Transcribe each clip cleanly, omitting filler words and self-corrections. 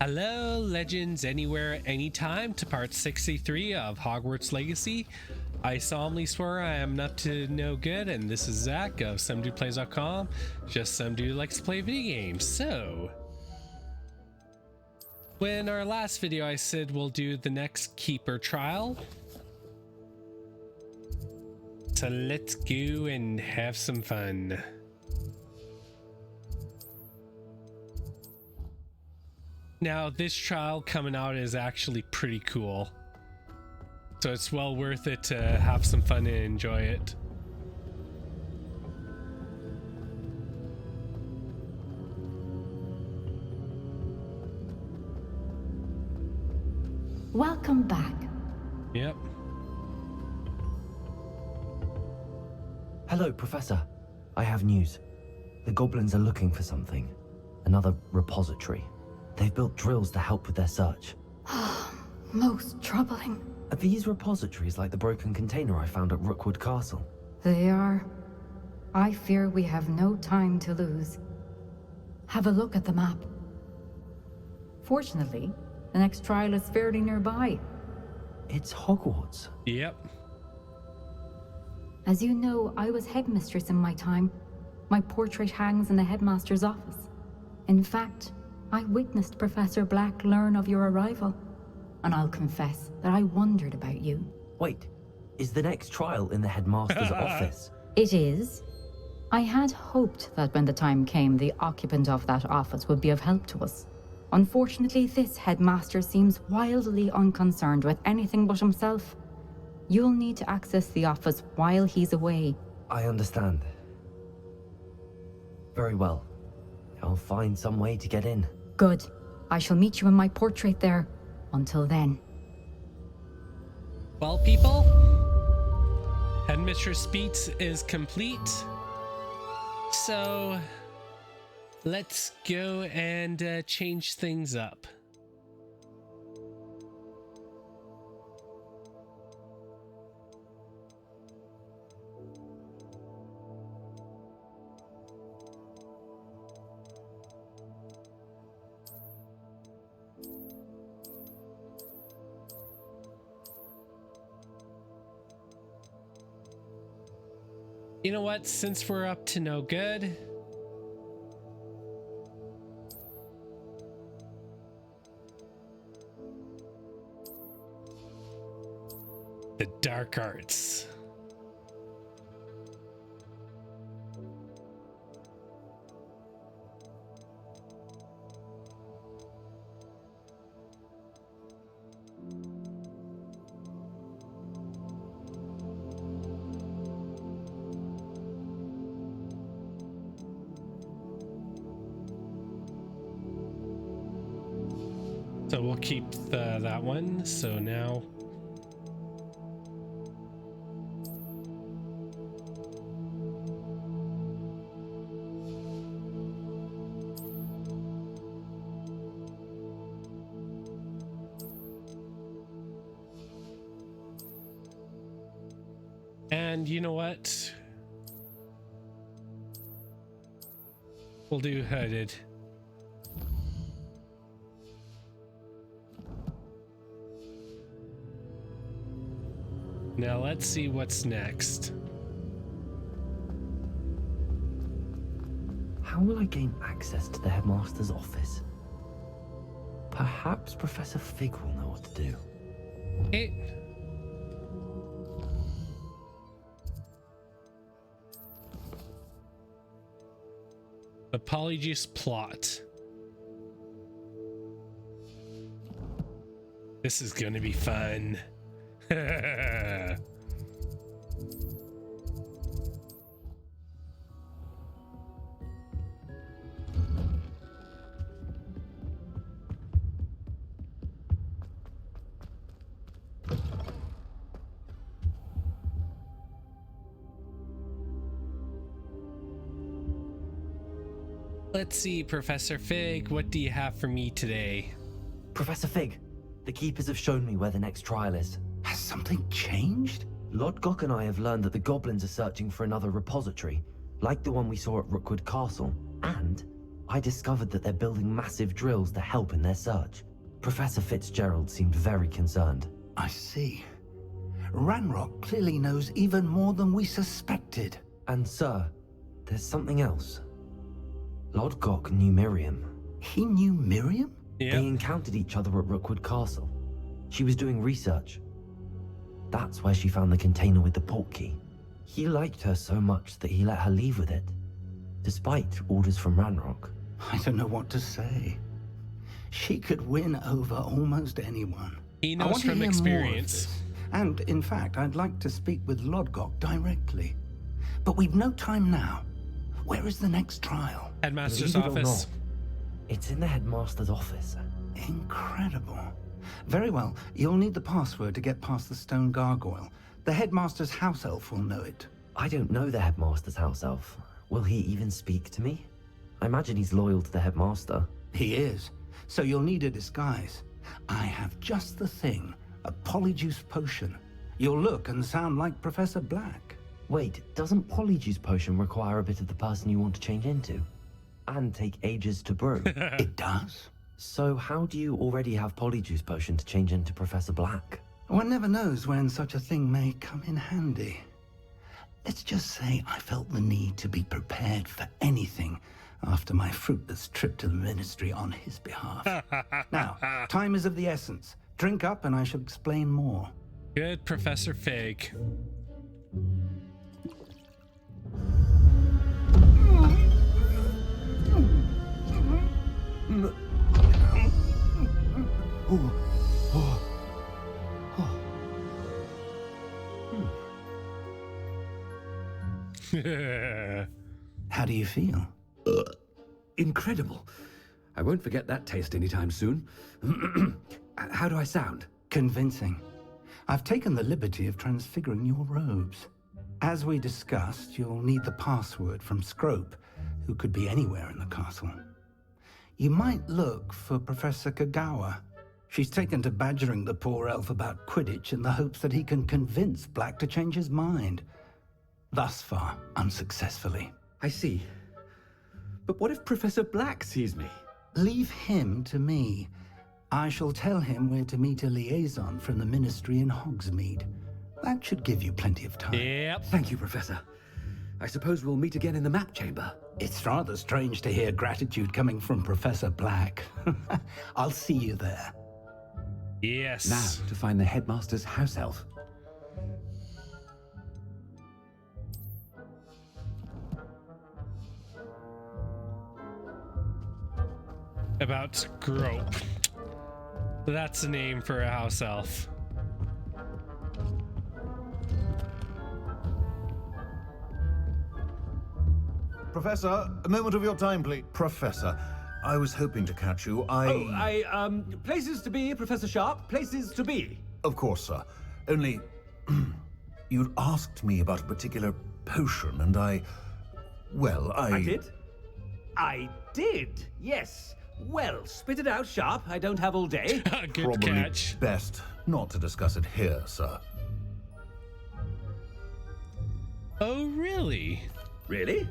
Hello, Legends Anywhere, Anytime to part 63 of Hogwarts Legacy. I solemnly swear I am up to no good, and this is Zach of SomeDudePlays.com, just some dude who likes to play video games. So, when our last video I said we'll do the next Keeper trial. So let's go and have some fun. Now, this trial coming out is actually pretty cool. So it's well worth it to have some fun and enjoy it. Welcome back. Yep. Hello, Professor. I have news. The goblins are looking for something. Another repository. They've built drills to help with their search. Most troubling. Are these repositories like the broken container I found at Rookwood Castle? They are. I fear we have no time to lose. Have a look at the map. Fortunately, the next trial is fairly nearby. It's Hogwarts. Yep. As you know, I was headmistress in my time. My portrait hangs in the headmaster's office. In fact, I witnessed Professor Black learn of your arrival. And I'll confess that I wondered about you. Wait, is the next trial in the headmaster's office? It is. I had hoped that when the time came, the occupant of that office would be of help to us. Unfortunately, this headmaster seems wildly unconcerned with anything but himself. You'll need to access the office while he's away. I understand. Very well. I'll find some way to get in. Good. I shall meet you in my portrait there. Until then. Well, people, Headmistress Speaks is complete. So let's go and change things up. You know what, since we're up to no good, the dark arts. So we'll keep that one. So now and you know what? We'll do hooded. Now let's see what's next. How will I gain access to the headmaster's office? Perhaps Professor Fig will know what to do. Hey. The Polyjuice Plot. This is going to be fun. Let's see, Professor Fig, what do you have for me today? Professor Fig, the keepers have shown me where the next trial is. Has something changed? Lord Gok and I have learned that the goblins are searching for another repository, like the one we saw at Rookwood Castle, and I discovered that they're building massive drills to help in their search. Professor Fitzgerald seemed very concerned. I see. Ranrock clearly knows even more than we suspected. And sir, there's something else. Lodgok knew Miriam. He knew Miriam? Yeah. They encountered each other at Rookwood Castle. She was doing research. That's where she found the container with the portkey. He liked her so much that he let her leave with it, despite orders from Ranrock. I don't know what to say. She could win over almost anyone. He I knows want to from hear more of experience. this. And, in fact, I'd like to speak with Lodgok directly. But we've no time now. Where is the next trial? Headmaster's Believe it or office. not, it's in the headmaster's office. Incredible. Very well, you'll need the password to get past the stone gargoyle. The headmaster's house elf will know it. I don't know the headmaster's house elf. Will he even speak to me? I imagine he's loyal to the headmaster. He is. So you'll need a disguise. I have just the thing. A Polyjuice Potion. You'll look and sound like Professor Black. Wait, doesn't Polyjuice Potion require a bit of the person you want to change into? And take ages to brew? It does? So how do you already have Polyjuice Potion to change into Professor Black? One never knows when such a thing may come in handy. Let's just say I felt the need to be prepared for anything after my fruitless trip to the Ministry on his behalf. Now, time is of the essence. Drink up and I shall explain more. Good, Professor Fig. How do you feel? Incredible. I won't forget that taste anytime soon. How do I sound? Convincing. I've taken the liberty of transfiguring your robes. As we discussed, you'll need the password from Scrope, who could be anywhere in the castle. You might look for Professor Kagawa. She's taken to badgering the poor elf about Quidditch in the hopes that he can convince Black to change his mind. Thus far, unsuccessfully. I see. But what if Professor Black sees me? Leave him to me. I shall tell him where to meet a liaison from the Ministry in Hogsmeade. That should give you plenty of time. Yep. Thank you, Professor. I suppose we'll meet again in the map chamber. It's rather strange to hear gratitude coming from Professor Black. I'll see you there. Yes. Now, to find the headmaster's house elf. About Scrope. That's a name for a house elf. Professor, a moment of your time, please. Professor, I was hoping to catch you. Places to be, Professor Sharp, places to be. Of course, sir. Only, you'd asked me about a particular potion, and I I did, yes. Well, spit it out, Sharp. I don't have all day. Good probably catch. best not to discuss it here, sir. Oh, really? Really?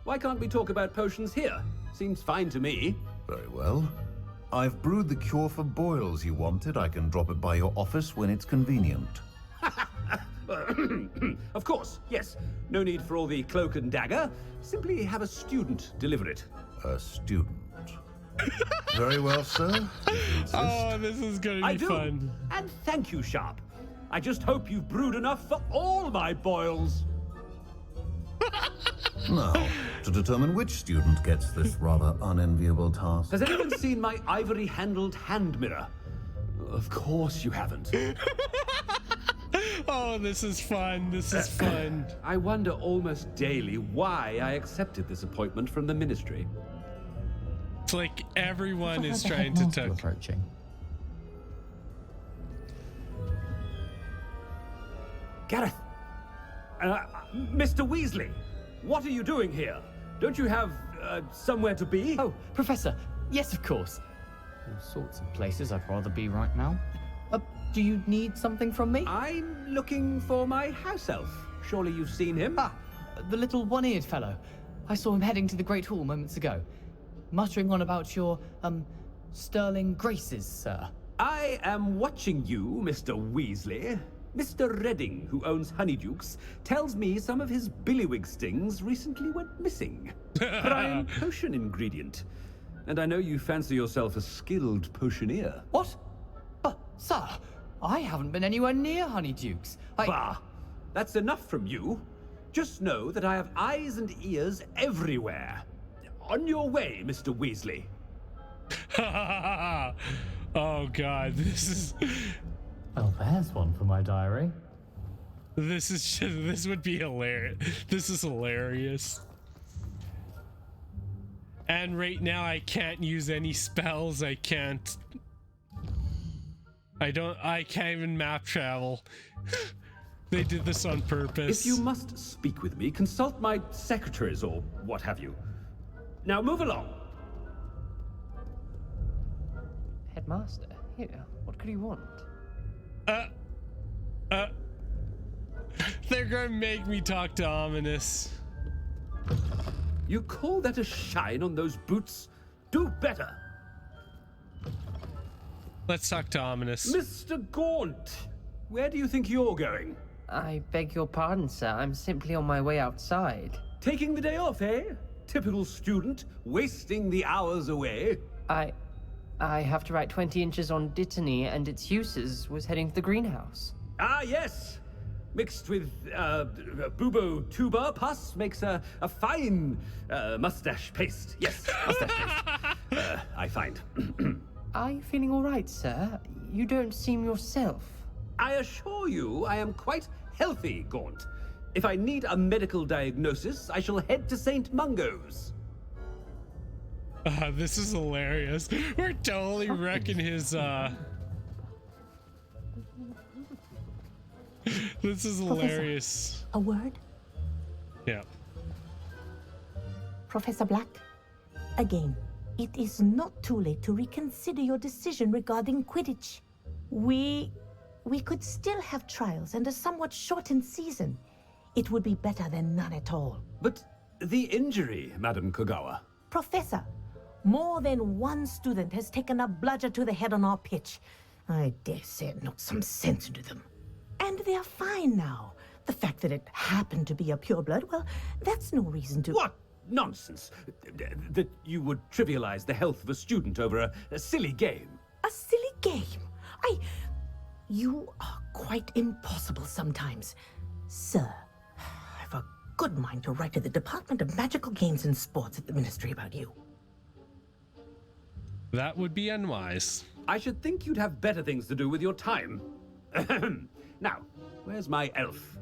Why can't we talk about potions here? Seems fine to me. Very well. I've brewed the cure for boils you wanted. I can drop it by your office when it's convenient. Of course, yes. No need for all the cloak and dagger. Simply have a student deliver it. A student. Very well, sir. If you insist. Oh, this is gonna I be do. fun. And thank you, Sharp. I just hope you've brewed enough for all my boils. Now, to determine which student gets this rather unenviable task. Has anyone seen my ivory-handled hand mirror? Of course you haven't. Oh, this is fun. This is fun. I wonder almost daily why I accepted this appointment from the Ministry. It's like everyone is Professor trying to Headmaster talk. approaching. Gareth! Mr. Weasley! What are you doing here? Don't you have, somewhere to be? Oh, Professor. Yes, of course. All sorts of places I'd rather be right now. Do you need something from me? I'm looking for my house elf. Surely you've seen him? Ah, the little one-eared fellow. I saw him heading to the Great Hall moments ago. muttering on about your, sterling graces, sir? I am watching you, Mr. Weasley. Mr. Redding, who owns Honeydukes, tells me some of his billywig stings recently went missing. Prime potion ingredient. And I know you fancy yourself a skilled potioneer. What? Sir, I haven't been anywhere near Honeydukes. Bah! That's enough from you. Just know that I have eyes and ears everywhere. On your way, Mr. Weasley. Oh god, this is... Well, there's one for my diary. This would be hilarious. This is hilarious. And right now I can't use any spells. I can't even map travel. They did this on purpose. If you must speak with me, consult my secretaries or what have you. Now move along. Headmaster, here, what could you want? They're gonna make me talk to Ominous. You call that a shine on those boots? Do better. Let's talk to Ominous. Mr. Gaunt, where do you think you're going? I beg your pardon, sir. I'm simply on my way outside. Taking the day off, eh? Typical student, wasting the hours away. I have to write 20 inches on Dittany and its uses. Was heading to the greenhouse. Ah, yes. Mixed with bubo tuber pus makes a fine mustache paste. Yes, mustache paste. I find. Are you feeling all right, sir? You don't seem yourself. I assure you I am quite healthy, Gaunt. If I need a medical diagnosis, I shall head to St. Mungo's. This is hilarious. We're totally wrecking his, This is hilarious. Professor, a word? Yeah. Professor Black, again, it is not too late to reconsider your decision regarding Quidditch. We could still have trials and a somewhat shortened season. It would be better than none at all. But the injury, Madam Kogawa. Professor, more than one student has taken a bludger to the head on our pitch. I dare say it knocked some sense into them. And they're fine now. The fact that it happened to be a pureblood, well, that's no reason to... What nonsense! That you would trivialize the health of a student over a silly game. A silly game? You are quite impossible sometimes. Sir, I've a good mind to write to the Department of Magical Games and Sports at the Ministry about you. That would be unwise. I should think you'd have better things to do with your time. Now, where's my elf?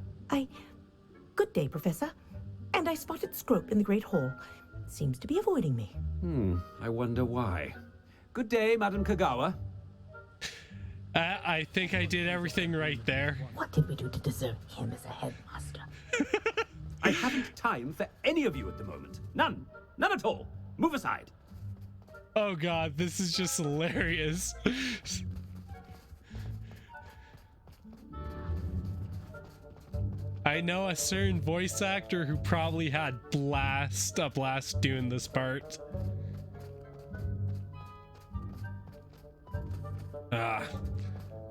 Good day, Professor. And I spotted Scrope in the Great Hall. Seems to be avoiding me. I wonder why. Good day, Madam Kogawa. I think I did everything right there. What did we do to deserve him as a headmaster? I haven't time for any of you at the moment. None. None at all. Move aside. Oh god, this is just hilarious. I know a certain voice actor who probably had a blast doing this part.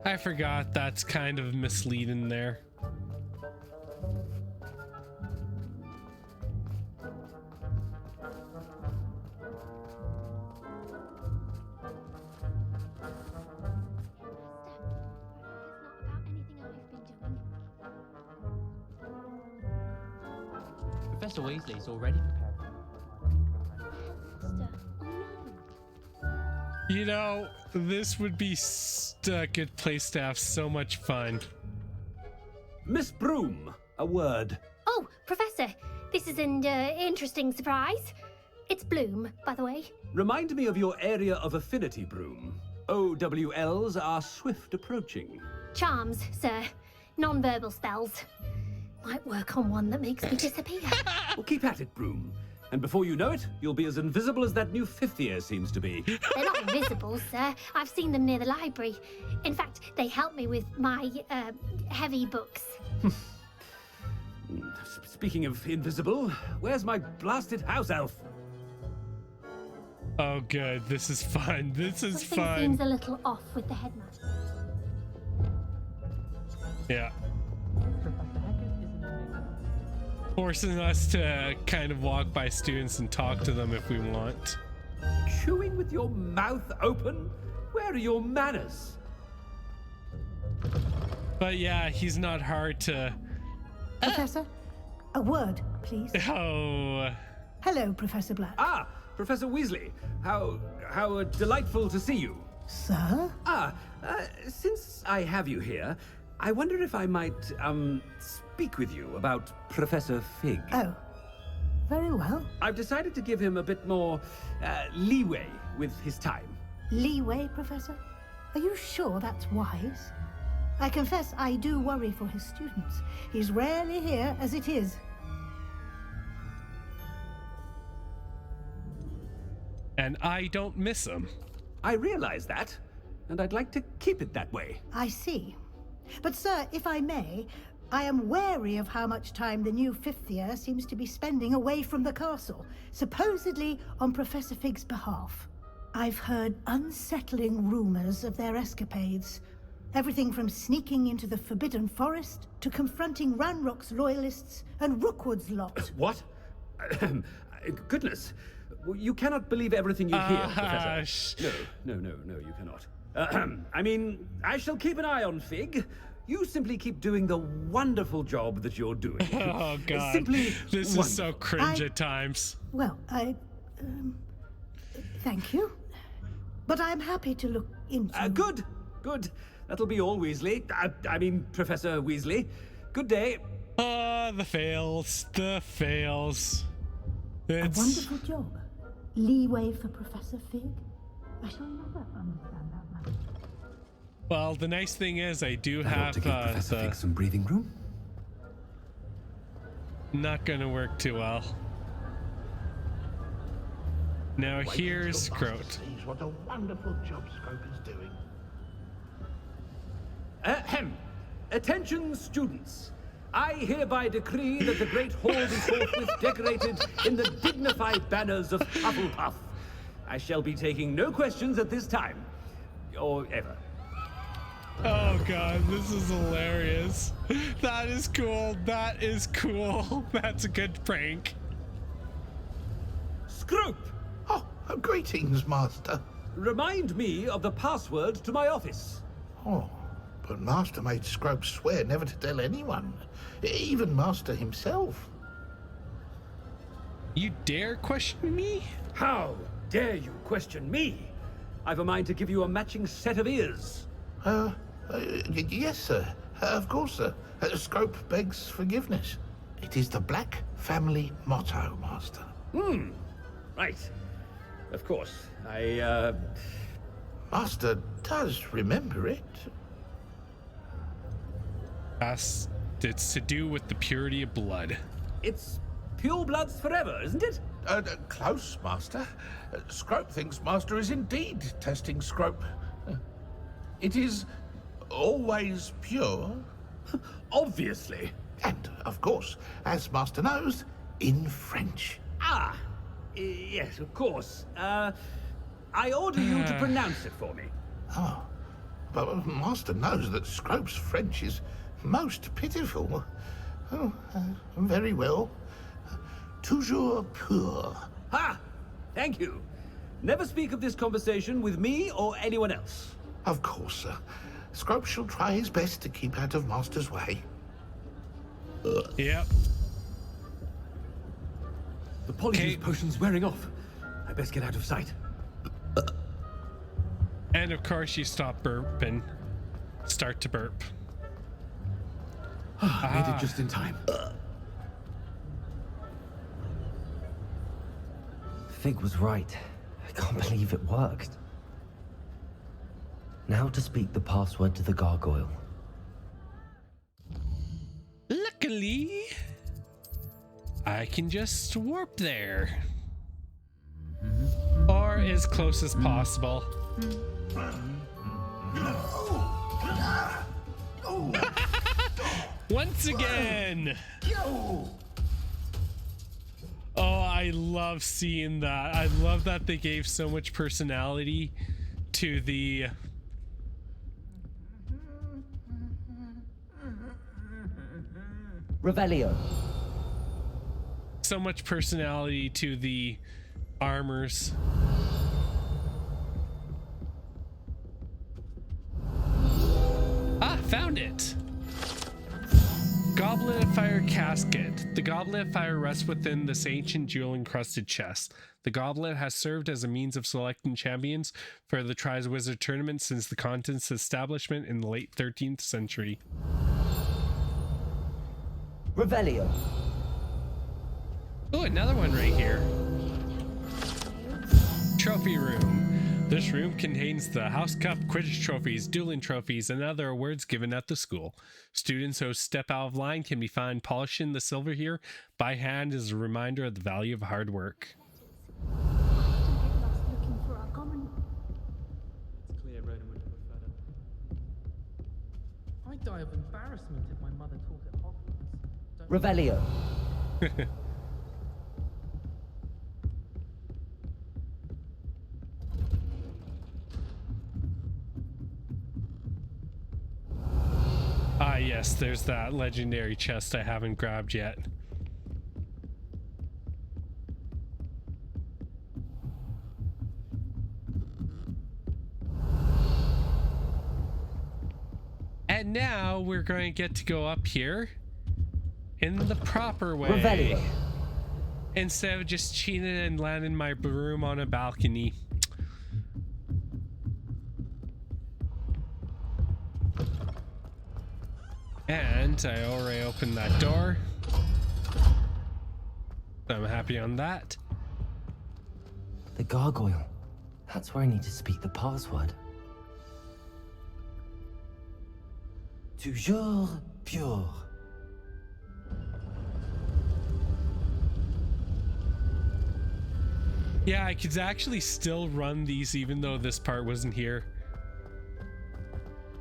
I forgot that's kind of misleading there. Professor Weasley's already prepared. You know, this would be a good place to have so much fun. Miss Broom, a word. Oh, Professor, this is an interesting surprise. It's Bloom, by the way. Remind me of your area of affinity, Broom. OWLs are swift approaching. Charms, sir. Non-verbal spells. Might work on one that makes me disappear. Well, keep at it, Broom. And before you know it, you'll be as invisible as that new fifth year seems to be. They're not invisible, sir. I've seen them near the library. In fact, they help me with my, heavy books. Speaking of invisible, where's my blasted house elf? Oh, good. This is fun. This is Something fun. seems a little off with the headmaster. Yeah. Forcing us to kind of walk by students and talk to them if we want. Chewing with your mouth open? Where are your manners? But yeah, he's not hard to... Professor, a word, please. Oh... Hello, Professor Black. Ah, Professor Weasley. How delightful to see you. Sir? Since I have you here, I wonder if I might, speak with you about Professor Fig. Oh, very well. I've decided to give him a bit more, leeway with his time. Leeway, Professor? Are you sure that's wise? I confess I do worry for his students. He's rarely here as it is. And I don't miss him. I realize that, and I'd like to keep it that way. I see. But sir, if I may, I am wary of how much time the new fifth year seems to be spending away from the castle, supposedly on Professor Fig's behalf. I've heard unsettling rumors of their escapades. Everything from sneaking into the Forbidden Forest to confronting Ranrock's loyalists and Rookwood's lot. What? Goodness. You cannot believe everything you hear, Professor. No, you cannot. I mean, I shall keep an eye on Fig. You simply keep doing the wonderful job that you're doing. Oh, God. Simply this wonderful. is so cringe at times. Well, thank you. But I'm happy to look into... Good. That'll be all, Weasley. I mean, Professor Weasley. Good day. The fails. It's... A wonderful job. Leeway for Professor Fig? I shall never understand that much. Well, the nice thing is I do have to give Professor Fig some breathing room. Not gonna work too well. Now here's Scrope. What a wonderful job Scrope is doing. Attention, students. I hereby decree that the Great Hall be forthwith decorated in the dignified banners of Hufflepuff. I shall be taking no questions at this time. Or ever. Oh, God, this is hilarious. That is cool. That's a good prank. Scrope! Oh, greetings, Master. Remind me of the password to my office. Oh, but Master made Scrope swear never to tell anyone, even Master himself. You dare question me? How dare you question me? I've a mind to give you a matching set of ears. Yes, sir. Of course, sir. Scrope begs forgiveness. It is the Black family motto, Master. Right. Of course. Master does remember it. It's to do with the purity of blood. It's pure bloods forever, isn't it? Close, Master. Scrope thinks Master is indeed testing Scrope. It is always pure. Obviously. And, of course, as Master knows, in French. Yes, of course. I order you to pronounce it for me. Oh, but Master knows that Scrope's French is most pitiful. Oh, very well. Toujours pur. Ha! Thank you. Never speak of this conversation with me or anyone else. Of course, sir. Scrope shall try his best to keep out of Master's way. Yep. The Polyjuice Potion's wearing off. I best get out of sight. And of course you stop burping. Start to burp. Made it just in time. Fig was right. I can't believe it worked. Now to speak the password to the gargoyle. Luckily, I can just warp there. Or as close as possible. Once again. Oh, I love seeing that. I love that they gave so much personality to the Revelio. so much personality to the armors. Ah, found it. Goblet of Fire Casket. The Goblet of Fire rests within this ancient jewel-encrusted chest. The goblet has served as a means of selecting champions for the Triwizard Tournament since the content's establishment in the late 13th century. Revelio. Oh, another one right here. Trophy room. This room contains the House Cup, Quidditch trophies, dueling trophies, and other awards given at the school. Students who step out of line can be found polishing the silver here by hand as a reminder of the value of hard work. It's clear Ronan would have preferred it. I'd die of embarrassment if my mother taught at Hogwarts. Revelio. Ah, yes, there's that legendary chest I haven't grabbed yet. And now we're going to get to go up here in the proper way. Revelio. Instead of just cheating and landing my broom on a balcony. And I already opened that door. I'm happy on that. The gargoyle. That's where I need to speak the password. Toujours pure. Yeah, I could actually still run these even though this part wasn't here.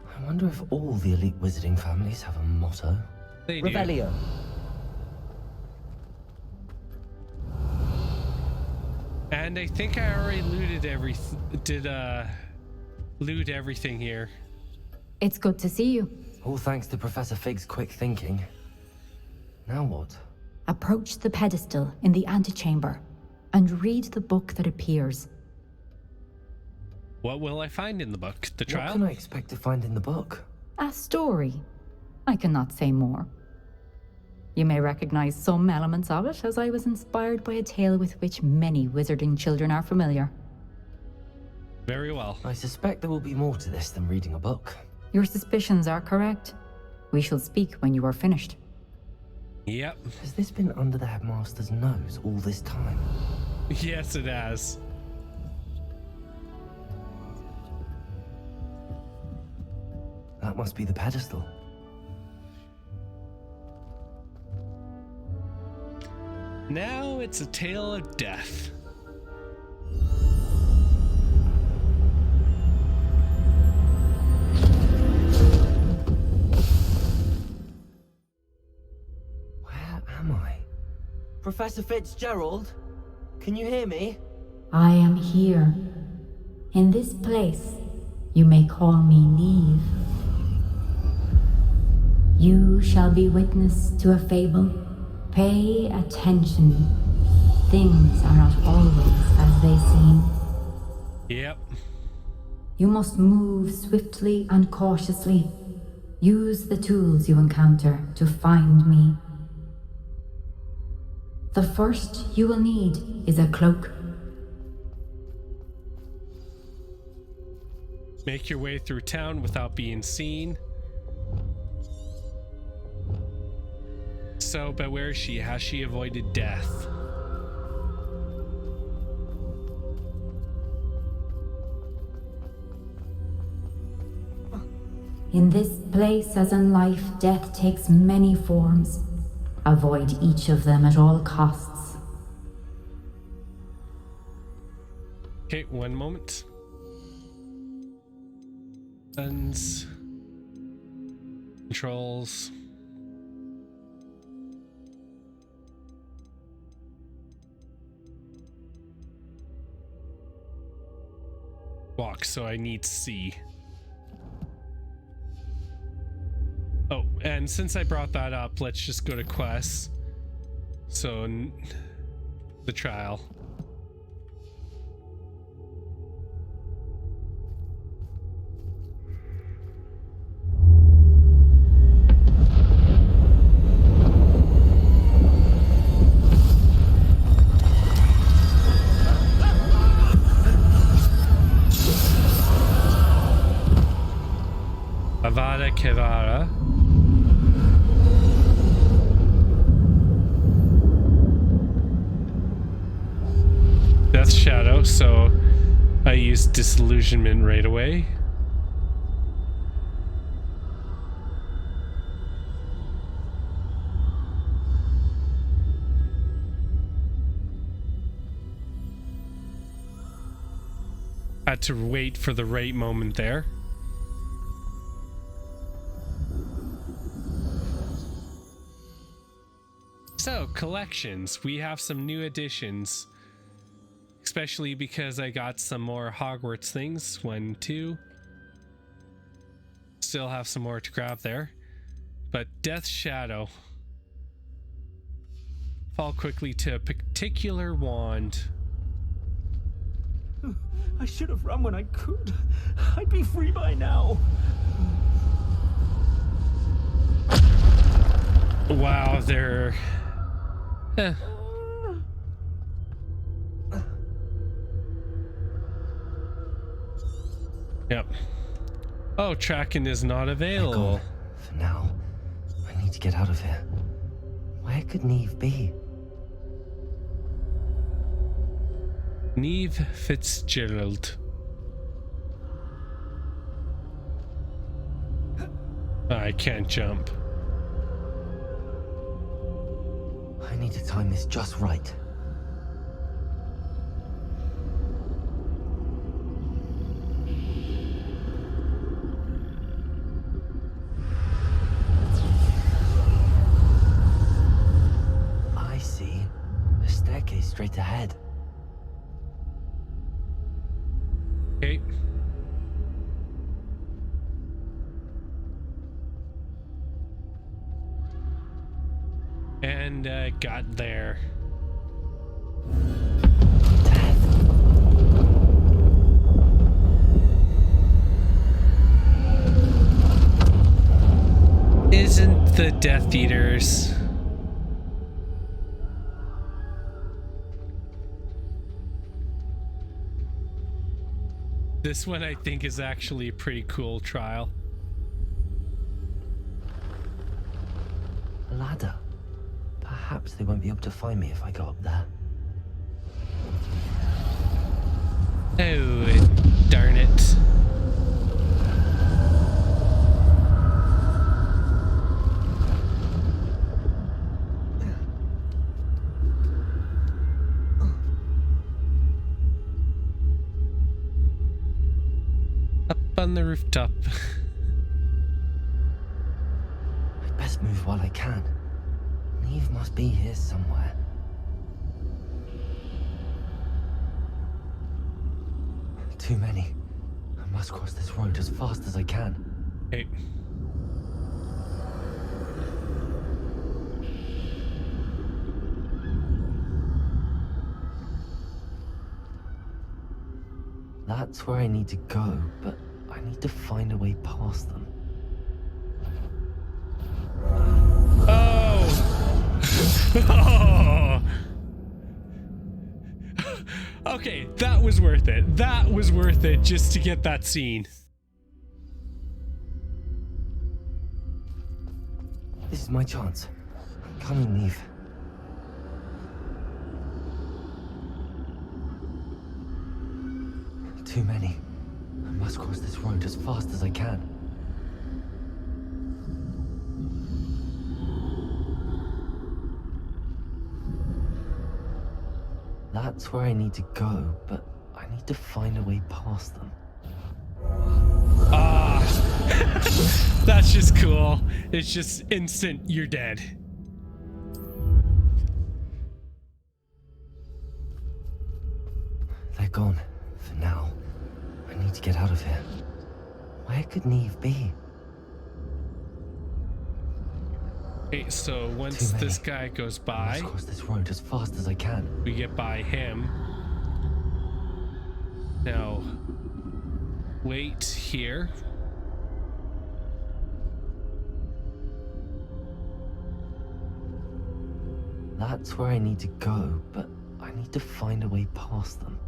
I wonder if all the elite wizarding families have a motto. They do. Revelio. And I think I already looted loot everything here. It's good to see you. All thanks to Professor Fig's quick thinking. Now what? Approach the pedestal in the antechamber and read the book that appears. What will I find in the book? The trial? What can I expect to find in the book? A story. I cannot say more. You may recognize some elements of it, as I was inspired by a tale with which many wizarding children are familiar. Very well. I suspect there will be more to this than reading a book. Your suspicions are correct. We shall speak when you are finished. Yep. Has this been under the headmaster's nose all this time? Yes, it has. That must be the pedestal. Now it's a tale of death. Where am I? Professor Fitzgerald? Can you hear me? I am here. In this place, you may call me Niamh. You shall be witness to a fable. Pay attention. Things are not always as they seem. Yep. You must move swiftly and cautiously. Use the tools you encounter to find me. The first you will need is a cloak. Make your way through town without being seen. So, but where is she? Has she avoided death? In this place, as in life, death takes many forms. Avoid each of them at all costs. Okay, one moment. Buttons. Controls. locked, so I need to see. Oh, and since I brought that up, let's just go to quests. So, the trial. Avada Kedavra. Death Shadow, so I used Disillusionment right away. Had to wait for the right moment there. So, collections. We have some new additions. Especially because I got some more Hogwarts things. 1, 2. Still have some more to grab there. But Death Shadow. Fall quickly to a particular wand. I should have run when I could. I'd be free by now. Wow, they're... Yep. Oh, tracking is not available. For now, I need to get out of here. Where could Niamh be? Niamh Fitzgerald. I can't jump. I need to time this just right. I see. A staircase straight ahead. Okay. And got there. Isn't the Death Eaters? This one I think is actually a pretty cool trial. A ladder. Perhaps they won't be able to find me if I go up there. Oh, darn it. Up on the rooftop. I'd best move while I can. Niamh must be here somewhere. Too many. I must cross this road as fast as I can. Hey. That's where I need to go, but I need to find a way past them. Oh. Okay, that was worth it. That was worth it just to get that scene. This is my chance. Come on, Niamh. Too many. I must cross this road as fast as I can. That's where I need to go, but I need to find a way past them. Ah, that's just cool. It's just instant, you're dead. They're gone, for now. I need need to get out of here. Where could Niamh be? Okay, so once this guy goes by, Let's cross this road as fast as I can. we get by him. Now, wait here. That's where I need to go, but I need to find a way past them.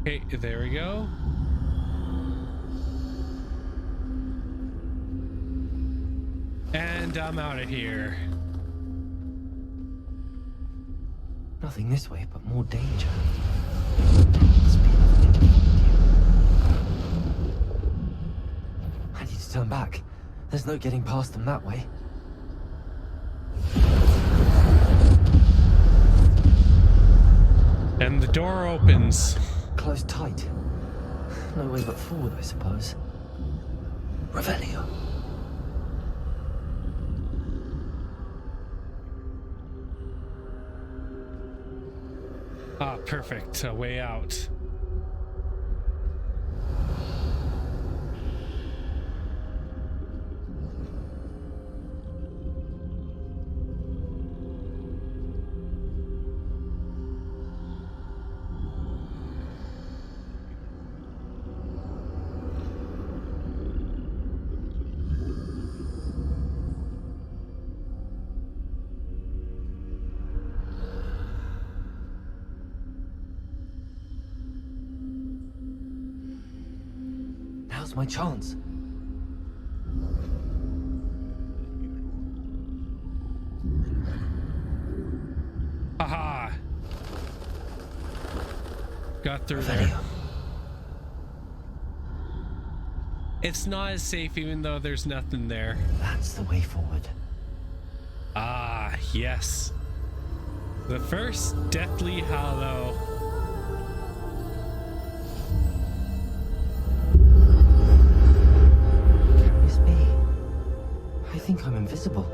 Okay, there we go. And I'm out of here. Nothing this way, but more danger. Must be another way to find you. I need to turn back. There's no getting past them that way. And the door opens. Closed tight. No way but forward, I suppose. Revelio. Ah, perfect. A way out. Now's my chance. Haha. Got through Revelio. there. It's not as safe even though there's nothing there. That's the way forward. Ah, yes. The first Deathly Hallow. Can't this be? I think I'm invisible.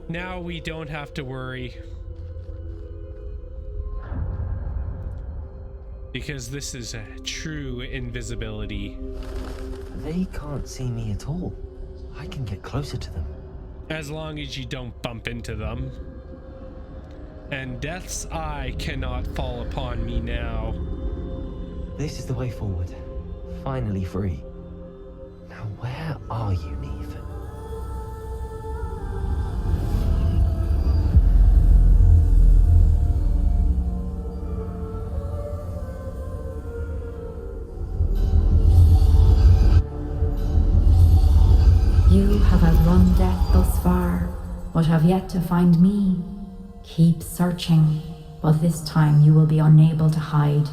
Now we don't have to worry. Because this is a true invisibility. They can't see me at all. I can get closer to them. As long as you don't bump into them. And Death's eye cannot fall upon me now. This is the way forward. Finally free. Now where are you, Niamh? You have outrun death thus far, but have yet to find me. Keep searching, but this time you will be unable to hide.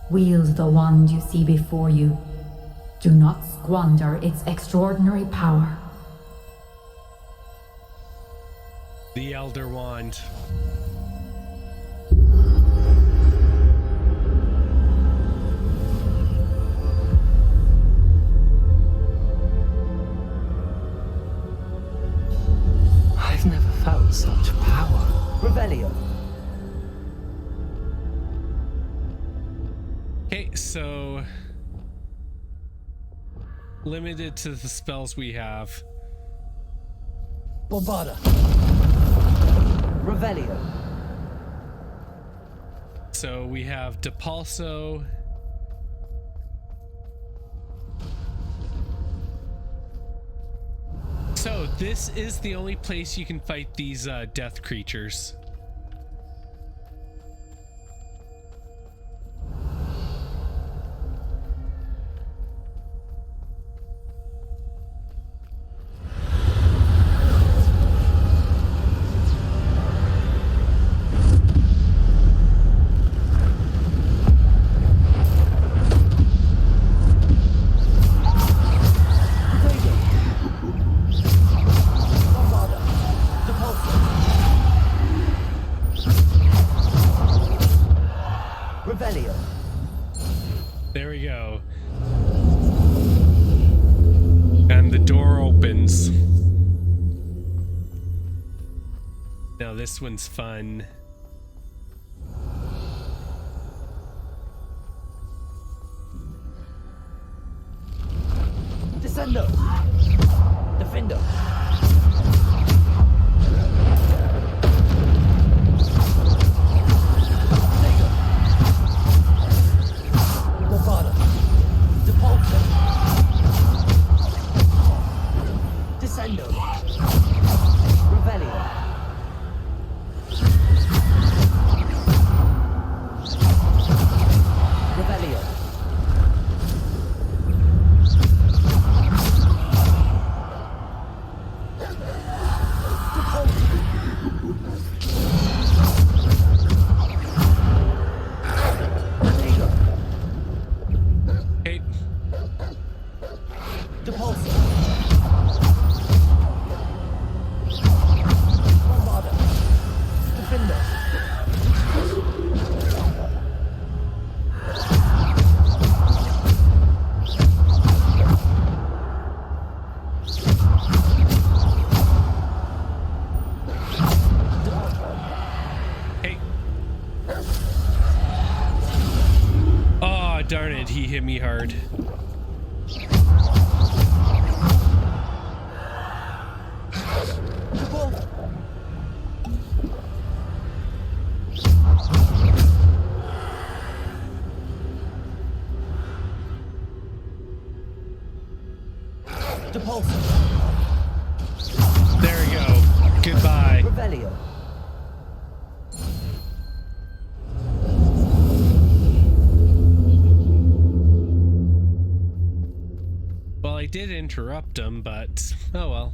Wield the wand you see before you. Do not squander its extraordinary power. The Elder Wand. I've never felt such power. Revelio. Okay, so limited to the spells we have. Bobada. Revelio. So we have Depulso. So this is the only place you can fight these death creatures. There we go. And the door opens. Now this one's fun. Descendo! Defendo! Descendo. Revelio. Revelio. Hey. Depulso. Darn it, he hit me hard. There we go. Goodbye. Revelio. Well, I did interrupt him, but oh well.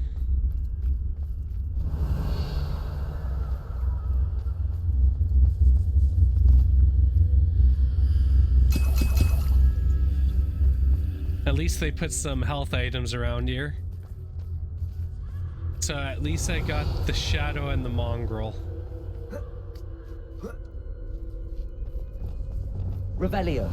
At least they put some health items around here. So at least I got the shadow and the mongrel. Revelio.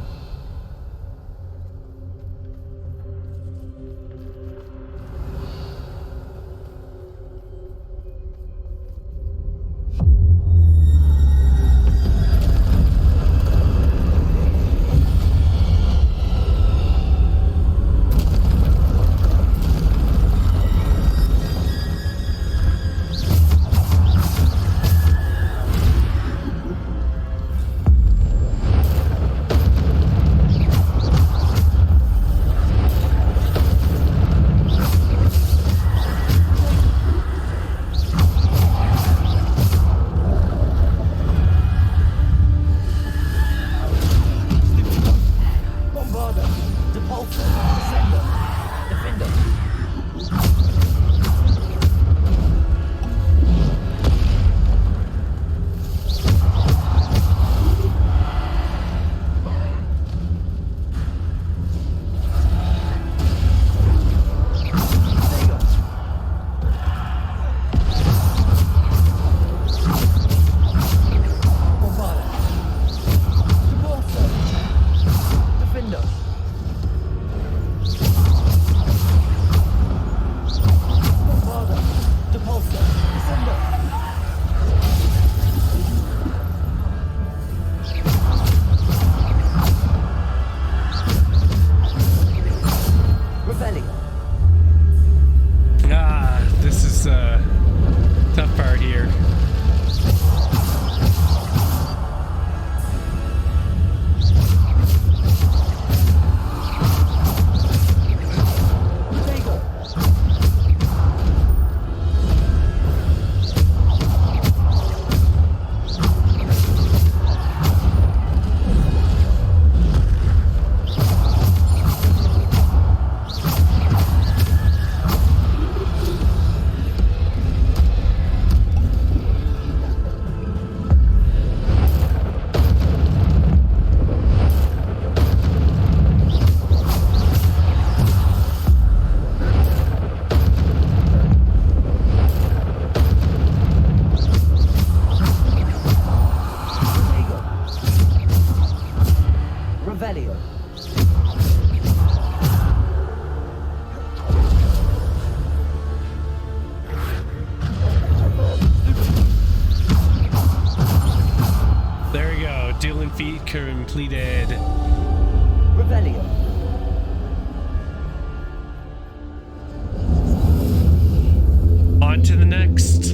On to the next.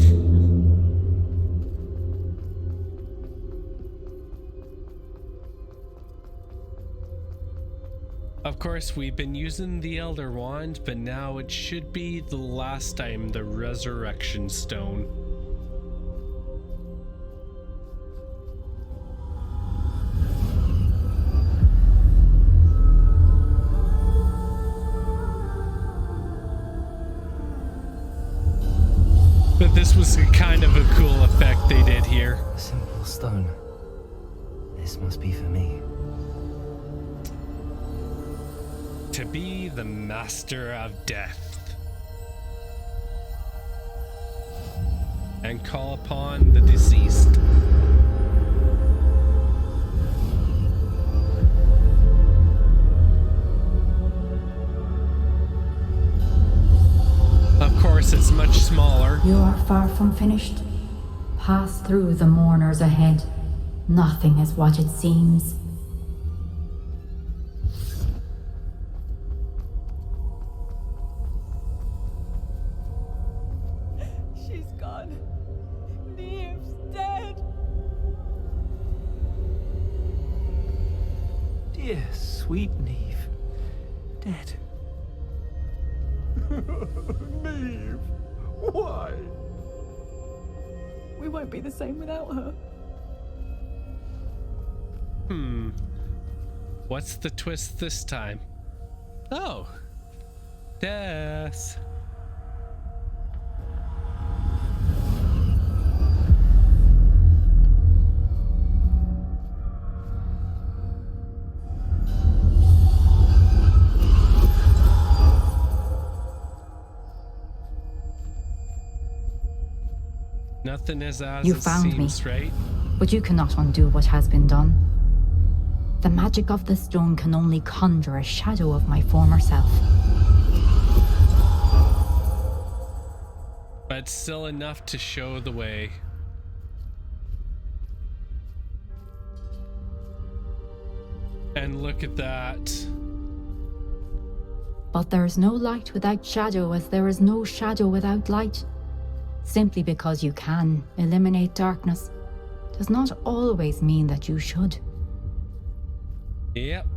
Of course, we've been using the Elder Wand, but now it should be the last time the Resurrection Stone. But this was a kind of a cool effect they did here. A simple stone. This must be for me. To be the master of death and call upon the deceased. Of course, it's much smaller. You are far from finished. Pass through the mourners ahead. Nothing is what it seems. She's gone. Niamh's dead. Dear, sweet Niamh. Dead. Niamh, why? We won't be the same without her. What's the twist this time? Oh, death. Nothing is as You it found seems, me, right? but you cannot undo what has been done. The magic of the stone can only conjure a shadow of my former self. But still enough to show the way. And look at that. But there is no light without shadow, as there is no shadow without light. Simply because you can eliminate darkness does not always mean that you should. Yep.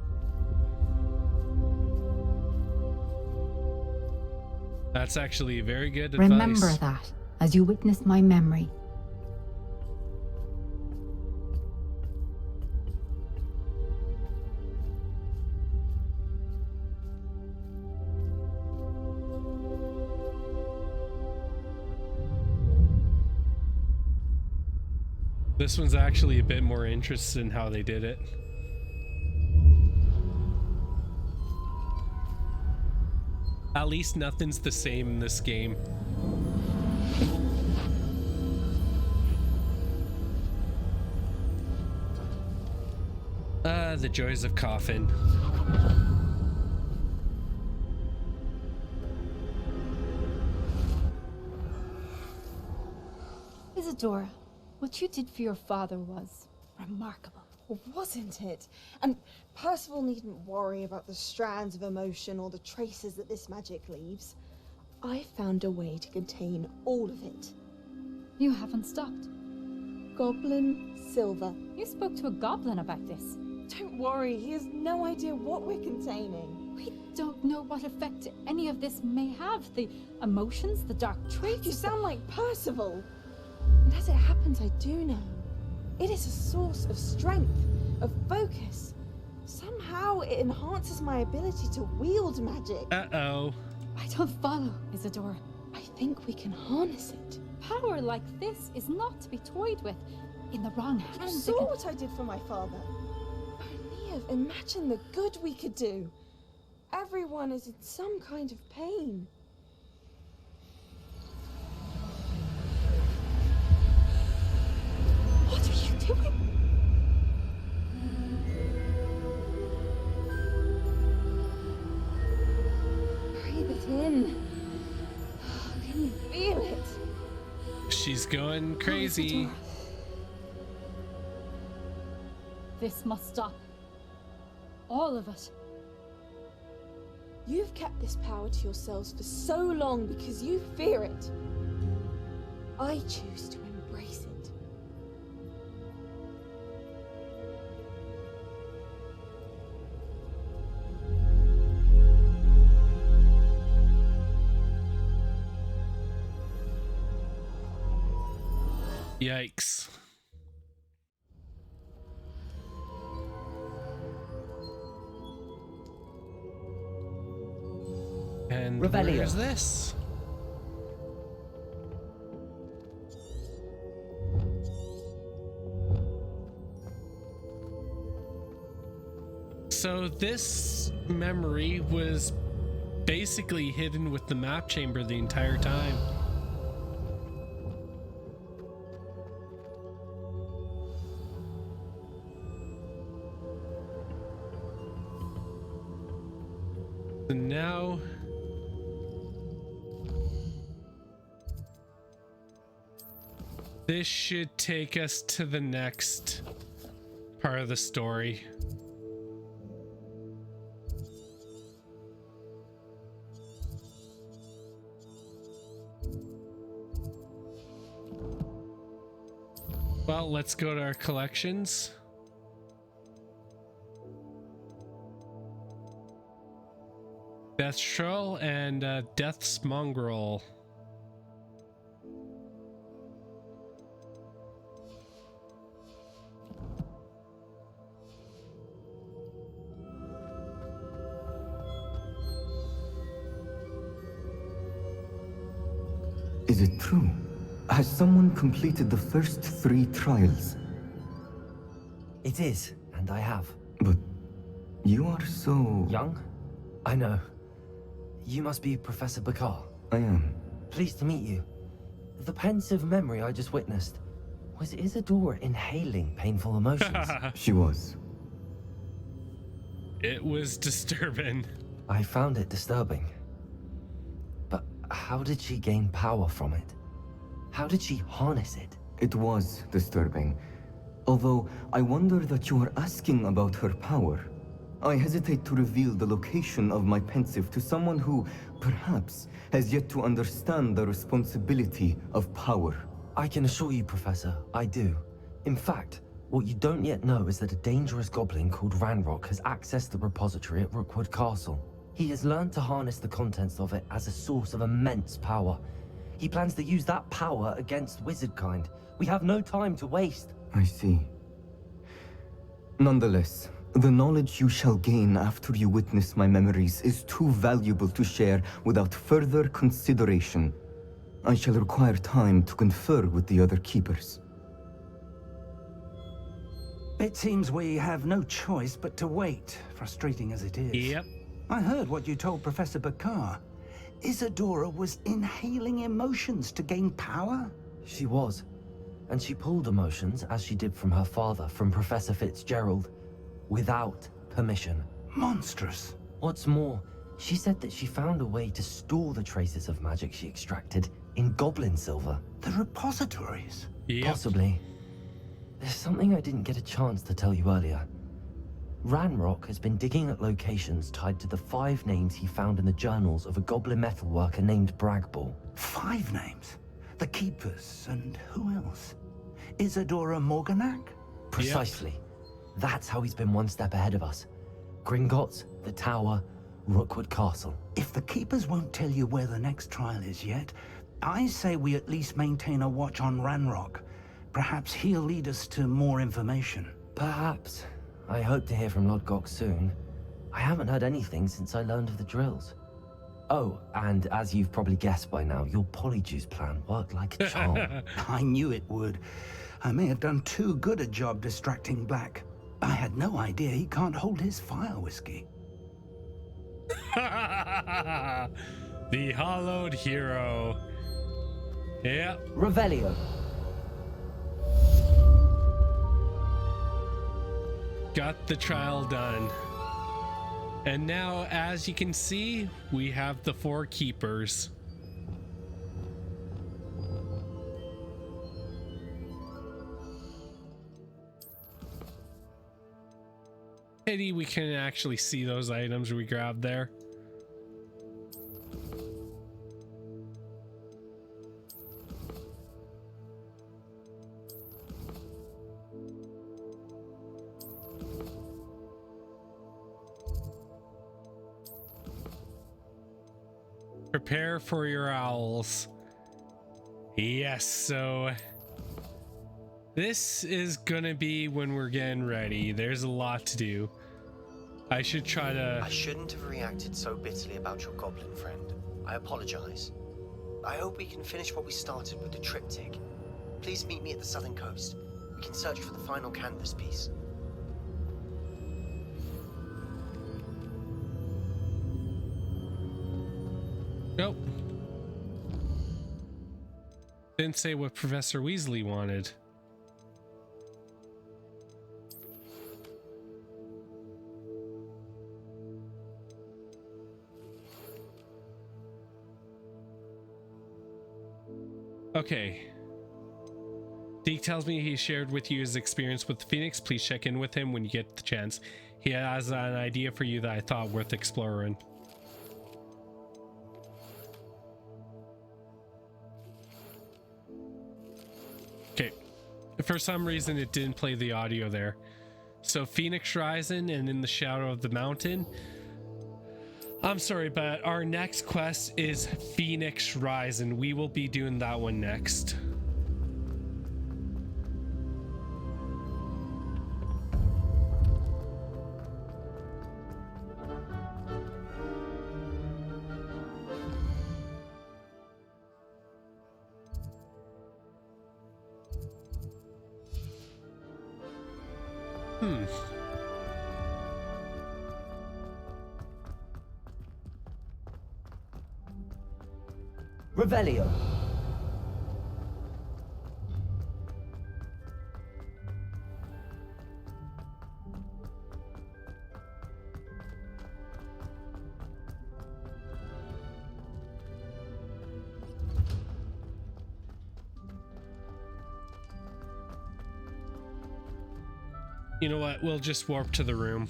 That's actually very good advice. Remember that as you witness my memory. This one's actually a bit more interested in how they did it. At least nothing's the same in this game. The joys of Coffin. Isadora, what you did for your father was remarkable. Well, wasn't it? And Percival needn't worry about the strands of emotion or the traces that this magic leaves. I found a way to contain all of it. You haven't stopped. Goblin Silver. You spoke to a goblin about this. Don't worry, he has no idea what we're containing. We don't know what effect any of this may have. The emotions, the dark traits. You sound like Percival. And as it happens, I do know. It is a source of strength, of focus. Somehow it enhances my ability to wield magic. Uh-oh. I don't follow, Isadora. I think we can harness it. Power like this is not to be toyed with. In the wrong hands. You saw what I did for my father. Oh, Niamh, imagine the good we could do. Everyone is in some kind of pain. What are you doing? Breathe it in. Can you feel it? She's going crazy. This must stop. All of it. You've kept this power to yourselves for so long because you fear it. I choose to embrace it. Yikes. And Revelio. where's this? So this memory was basically hidden with the map chamber the entire time. So now this should take us to the next part of the story. Well, let's go to our collections. Death's Troll and Death's Mongrel. Is it true? Has someone completed the first 3 trials? It is, and I have. But you are so... Young? I know. You must be Professor Bakar. I am. Pleased to meet you. The pensive memory I just witnessed. Was Isadora inhaling painful emotions? She was. It was disturbing. I found it disturbing. But how did she gain power from it? How did she harness it? It was disturbing. Although, I wonder that you are asking about her power. I hesitate to reveal the location of my pensive to someone who, perhaps, has yet to understand the responsibility of power. I can assure you, Professor, I do. In fact, what you don't yet know is that a dangerous goblin called Ranrock has accessed the repository at Rookwood Castle. He has learned to harness the contents of it as a source of immense power. He plans to use that power against wizardkind. We have no time to waste. I see. Nonetheless, the knowledge you shall gain after you witness my memories is too valuable to share without further consideration. I shall require time to confer with the other keepers. It seems we have no choice but to wait, frustrating as it is. Yep. I heard what you told Professor Bakar. Isadora was inhaling emotions to gain power? She was. And she pulled emotions, as she did from her father, from Professor Fitzgerald, without permission. Monstrous. What's more, she said that she found a way to store the traces of magic she extracted in goblin silver. The repositories? Yep. Possibly. There's something I didn't get a chance to tell you earlier. Ranrock has been digging at locations tied to the 5 names he found in the journals of a goblin metalworker named Bragball. 5 names? The Keepers, and who else? Isadora Morganac? Precisely. Yep. That's how he's been one step ahead of us. Gringotts, the Tower, Rookwood Castle. If the Keepers won't tell you where the next trial is yet, I say we at least maintain a watch on Ranrock. Perhaps he'll lead us to more information. Perhaps. I hope to hear from Lodgok soon. I haven't heard anything since I learned of the drills. Oh, and as you've probably guessed by now, your Polyjuice plan worked like a charm. I knew it would. I may have done too good a job distracting Black. I had no idea he can't hold his fire whiskey. The hollowed hero. Yeah. Revelio. Got the trial done. And now, as you can see, we have the 4 keepers. Pity we can actually see those items we grabbed there. Prepare for your owls. Yes, so this is gonna be when we're getting ready. There's a lot to do. I should try to... I shouldn't have reacted so bitterly about your goblin friend. I apologize. I hope we can finish what we started with the triptych. Please meet me at the southern coast. We can search for the final canvas piece. Nope. Didn't say what Professor Weasley wanted. Okay. Deke tells me he shared with you his experience with the Phoenix. Please check in with him when you get the chance. He has an idea for you that I thought worth exploring. Okay. For some reason, it didn't play the audio there. So Phoenix Rising and In the Shadow of the Mountain. I'm sorry, but our next quest is Phoenix Rising. We will be doing that one next. Revelio. You know what? We'll just warp to the room.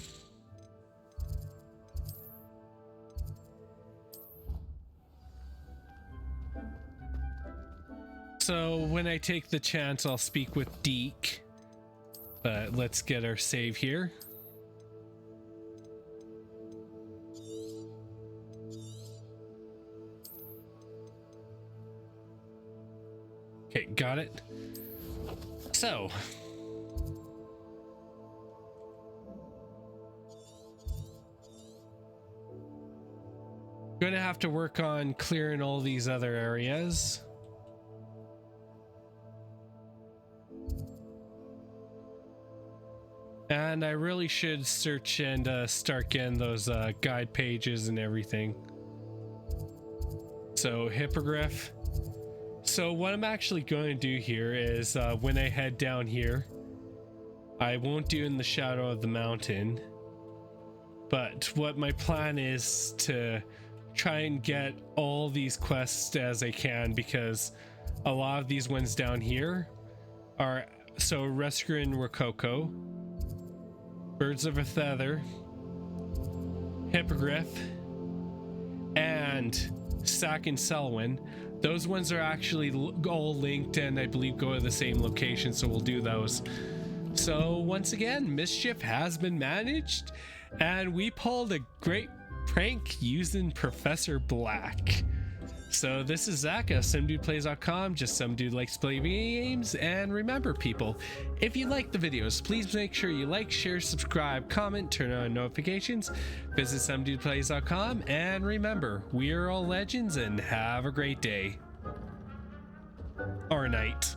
So when I take the chance, I'll speak with Deke. But let's get our save here. Okay, got it. So gonna have to work on clearing all these other areas. And I really should search and start getting those guide pages and everything. So Hippogriff. So what I'm actually going to do here is when I head down here, I won't do In the Shadow of the Mountain. But what my plan is to try and get all these quests as I can, because a lot of these ones down here are so Rescue and Rococo, Birds of a Feather, Hippogriff, and Sack and Selwyn. Those ones are actually all linked and I believe go to the same location, so we'll do those. So once again, mischief has been managed and we pulled a great prank using Professor Black. So this is Zach of SomeDudePlays.com, just some dude likes to play video games. And remember people, if you like the videos, please make sure you like, share, subscribe, comment, turn on notifications, visit SomeDudePlays.com, and remember, we are all legends and have a great day. Or night.